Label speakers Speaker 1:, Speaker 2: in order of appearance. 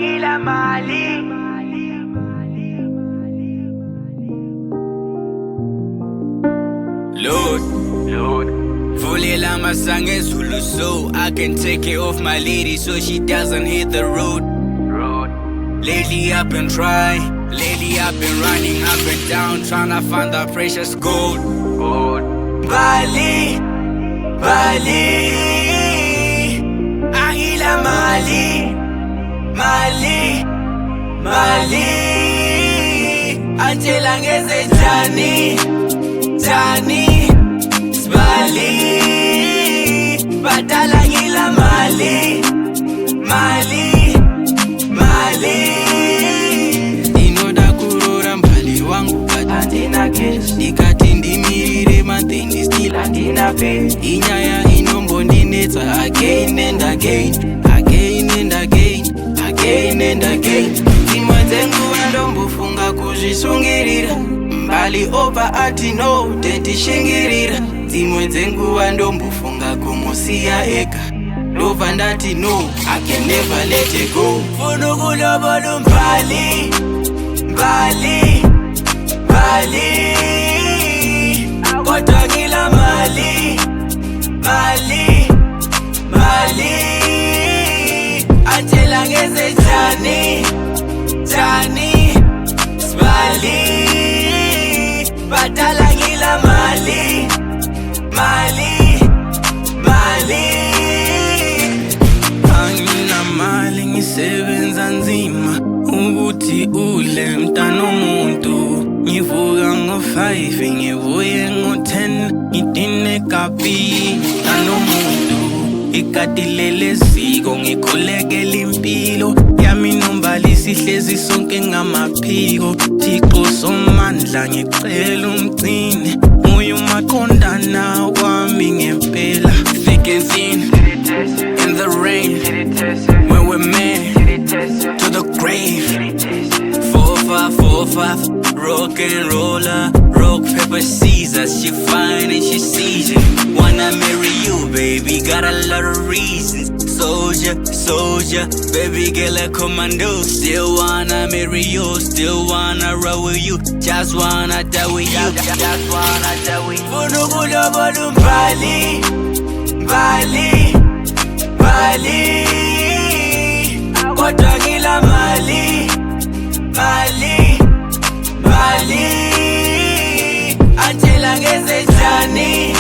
Speaker 1: angila mali.
Speaker 2: Lord, vulela masange Zulu so I can take care of my lady so she doesn't hit the road. Lately I've been trying, lately I've been running up and down tryna find the precious gold. Bali, angila mali, mali. Angela ngeze jani, Sibali, badala ngila mali. Inoda kurora mbali wangu
Speaker 1: Andina cash,
Speaker 2: ikati ndimirire mathini still
Speaker 1: andina pay.
Speaker 2: inyaya inombo ndinetsa again and again. Dzimwe dzenguva ndombofunga kuzvisungirira mbali opa ati no tetishingirira. Dzimwe dzenguva ndombofunga kumusiya ega ndobva ndati no I can never let it go. Funa ukulobola umbali, kodwa ngila mali. Angela ngeze jani, Sibali, badala ngila mali. Angina mali ngisebenza nzima ukuthi ule mntana umuntu. Ngivuka ngo-5 ngibuye ngo-10 ngidine kapi mntana umuntu. Ikadilele siko ngikhulekela impilo yami nombali sihlezi sonke ngamaphiko. Thixo somandla ngicela umgcine nguye umaqondana wami ngempela. Thick and thin in the rain when we're mad to the grave. 4-5, rock and roller, rock paper scissors. She fine and she sees it. Wanna marry you, baby, got a lot of reasons. Soldier, baby girl a commando. Still wanna marry you, still wanna roll with you. Just wanna die with you, Funa ukulobola umbali, kodwa ngila mali. Angela ngeze jani,